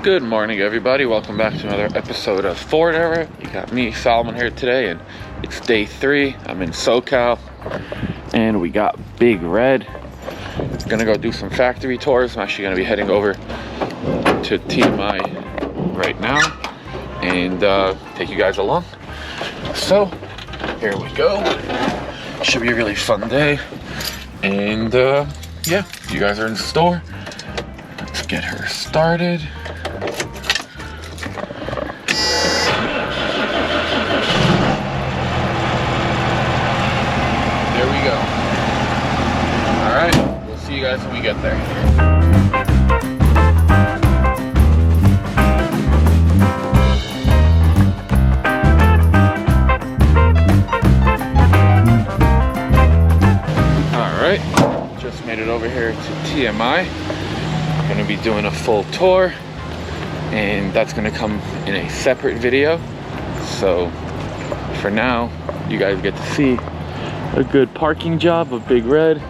Good morning, everybody. Welcome back to another episode of Ford Era. You got me, Solomon, here today, and it's day 3. I'm in SoCal, and we got Big Red. Gonna go do some factory tours. I'm actually gonna be heading over to TMI right now and take you guys along. So here we go. Should be a really fun day. And yeah, you guys are in the store. Let's get her started. There we go. All right, we'll see you guys when we get there. Just made it over here to TMI. I'm gonna be doing a full tour, and that's gonna come in a separate video. So for now, you guys get to see a good parking job of Big Red.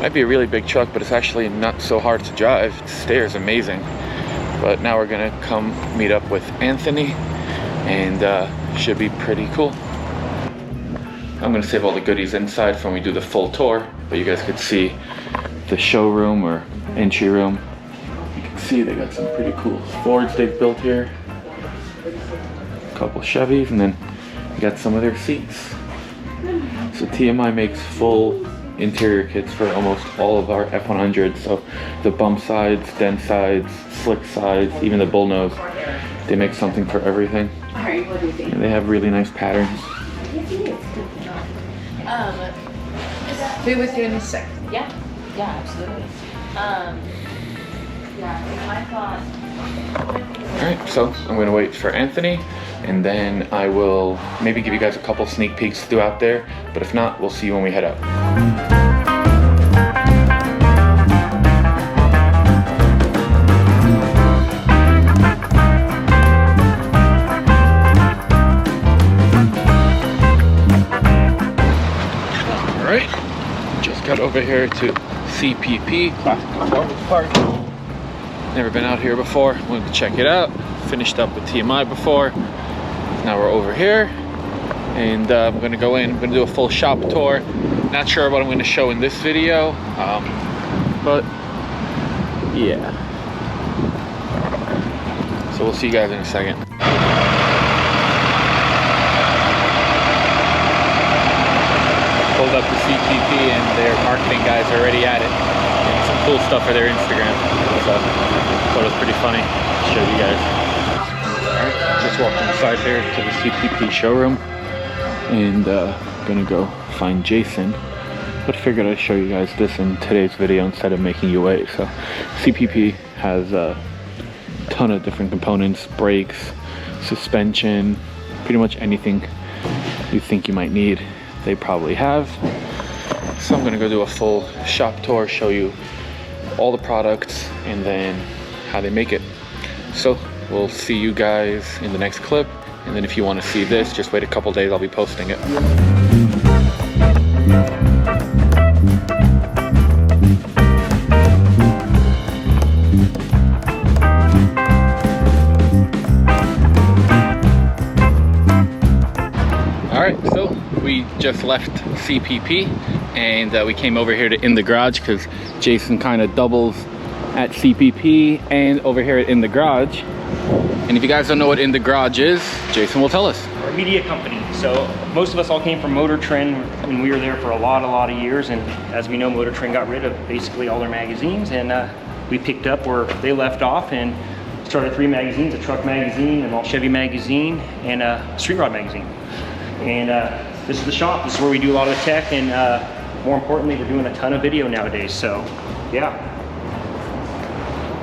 Might be a really big truck, but it's actually not so hard to drive. The stair is amazing. But now we're gonna come meet up with Anthony, and should be pretty cool. I'm gonna save all the goodies inside for when we do the full tour, but you guys could see the showroom or entry room. You can see they got some pretty cool Fords they've built here. A couple Chevys, and then you got some of their seats. So TMI makes full interior kits for almost all of our F100s. So the bump sides, dent sides, slick sides, even the bull nose. They make something for everything. Alright, what do you think? And they have really nice patterns. Be with you in a sec. Yeah, absolutely. I thought. Alright, so I'm gonna wait for Anthony, and then I will maybe give you guys a couple sneak peeks throughout there, but if not, we'll see you when we head out. Just got over here to CPP, Classic Performance Park. Never been out here before, wanted to check it out. Finished up with TMI before. Now we're over here, and I'm gonna go in, I'm gonna do a full shop tour. Not sure what I'm gonna show in this video, but yeah. So we'll see you guys in a second. Pulled up the CPP, and their marketing guys are already at it. And some cool stuff for their Instagram. So thought it was pretty funny to show you guys. Alright, just walked inside here to the CPP showroom, and gonna go find Jason. But figured I'd show you guys this in today's video instead of making you wait. So CPP has a ton of different components, brakes, suspension, pretty much anything you think you might need. They probably have. So I'm gonna go do a full shop tour, show you all the products and then how they make it. So we'll see you guys in the next clip, and then if you want to see this, just wait a couple days, I'll be posting it. Alright, so we just left CPP, and we came over here to In the Garage because Jason kind of doubles at CPP and over here at In the Garage. And if you guys don't know what In the Garage is, Jason will tell us. We're a media company, so most of us all came from Motor Trend, and we were there for a lot of years. And as we know, Motor Trend got rid of basically all their magazines, and we picked up where they left off and started 3 magazines: a truck magazine, an all Chevy magazine, and a street rod magazine. And this is the shop. This is where we do a lot of the tech, and more importantly, we're doing a ton of video nowadays. So, yeah.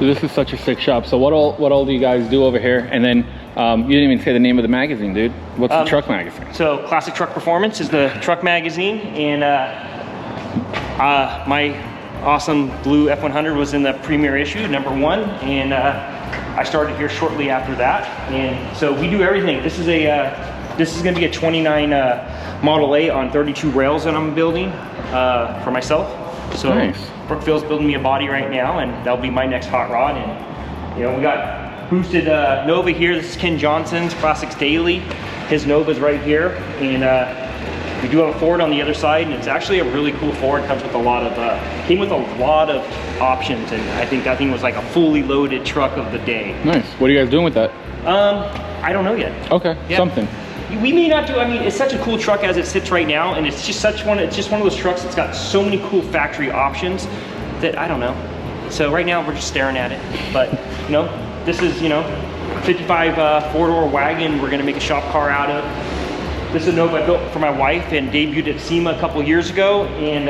This is such a sick shop. So what all do you guys do over here? And then you didn't even say the name of the magazine, dude. What's the truck magazine? So Classic Truck Performance is the truck magazine, and my awesome blue F100 was in the premiere issue, #1, and I started here shortly after that. And so we do everything. This is going to be a 29 Model A on 32 rails that I'm building for myself. So nice. Brookfield's building me a body right now, and that'll be my next hot rod. And you know, we got boosted Nova here. This is Ken Johnson's Classics Daily. His Nova's right here, and we do have a Ford on the other side, and it's actually a really cool Ford. Comes with a lot of came with a lot of options, and I think that thing was like a fully loaded truck of the day. Nice. What are you guys doing with that? I don't know yet. Okay, Yeah. something. We may not do. I mean, it's such a cool truck as it sits right now, and it's just such one. It's just one of those trucks that's got so many cool factory options that I don't know. So right now we're just staring at it, but you know, this is 55 four-door wagon. We're gonna make a shop car out of. This is a Nova I built for my wife and debuted at SEMA a couple years ago, and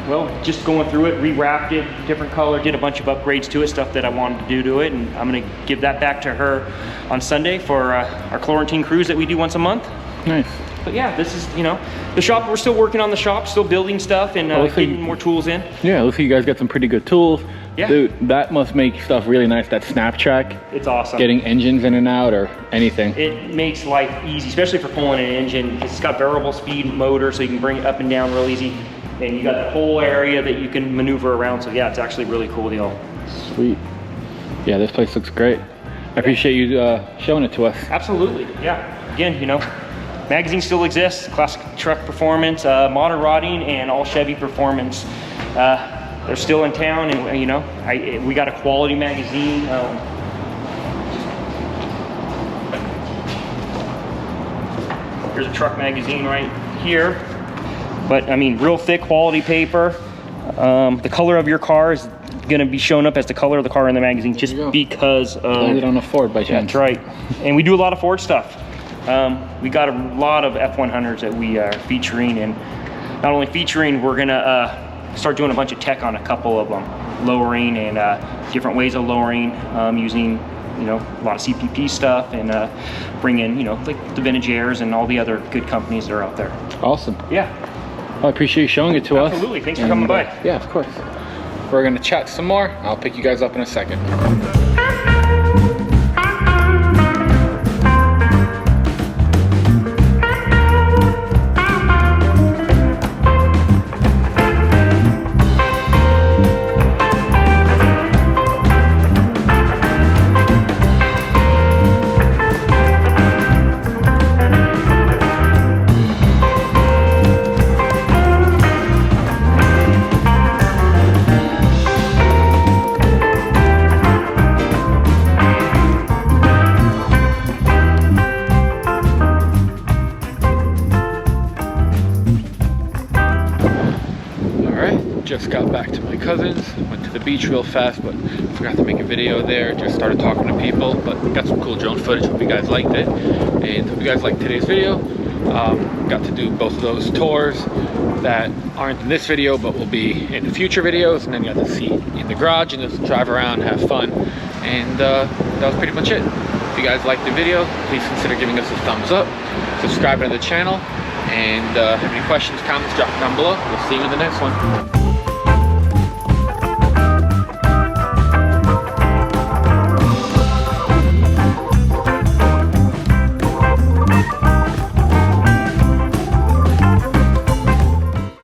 well, just going through it, rewrapped it, different color, did a bunch of upgrades to it, stuff that I wanted to do to it, and I'm gonna give that back to her on Sunday for our quarantine cruise that we do once a month. Nice. But yeah, this is, the shop, we're still working on the shop, still building stuff and getting more tools in. Yeah, looks like you guys got some pretty good tools. Yeah. Dude, that must make stuff really nice, that snap track. It's awesome. Getting engines in and out or anything. It makes life easy, especially for pulling an engine. It's got variable speed motor, so you can bring it up and down real easy. And you got that whole area that you can maneuver around. So yeah, it's actually a really cool deal. Sweet. Yeah, this place looks great. I appreciate you showing it to us. Absolutely, yeah. Again, magazine still exists, classic truck performance, modern rotting, and all Chevy performance. They're still in town, and we got a quality magazine. Here's a truck magazine right here. But I mean, real thick quality paper. The color of your car is gonna be shown up as the color of the car in the magazine, just because of. Landed on a Ford by chance. That's right. And we do a lot of Ford stuff. We got a lot of F100s that we are featuring, and not only featuring, we're gonna start doing a bunch of tech on a couple of them, lowering and different ways of lowering, using a lot of CPP stuff, and bring in like the Vintage Airs and all the other good companies that are out there. Awesome. Yeah. Well, I appreciate you showing it to us. Absolutely. Thanks for coming by. Yeah, of course. We're gonna chat some more. I'll pick you guys up in a second. Just got back to my cousin's, went to the beach real fast, but forgot to make a video there. Just started talking to people, but got some cool drone footage. Hope you guys liked it, and hope you guys liked today's video. Got to do both of those tours that aren't in this video, but will be in the future videos, and then you got to see in the garage and just drive around, have fun, and that was pretty much it. If you guys liked the video, please consider giving us a thumbs up, subscribing to the channel, and have any questions, comments, drop them down below. We'll see you in the next one.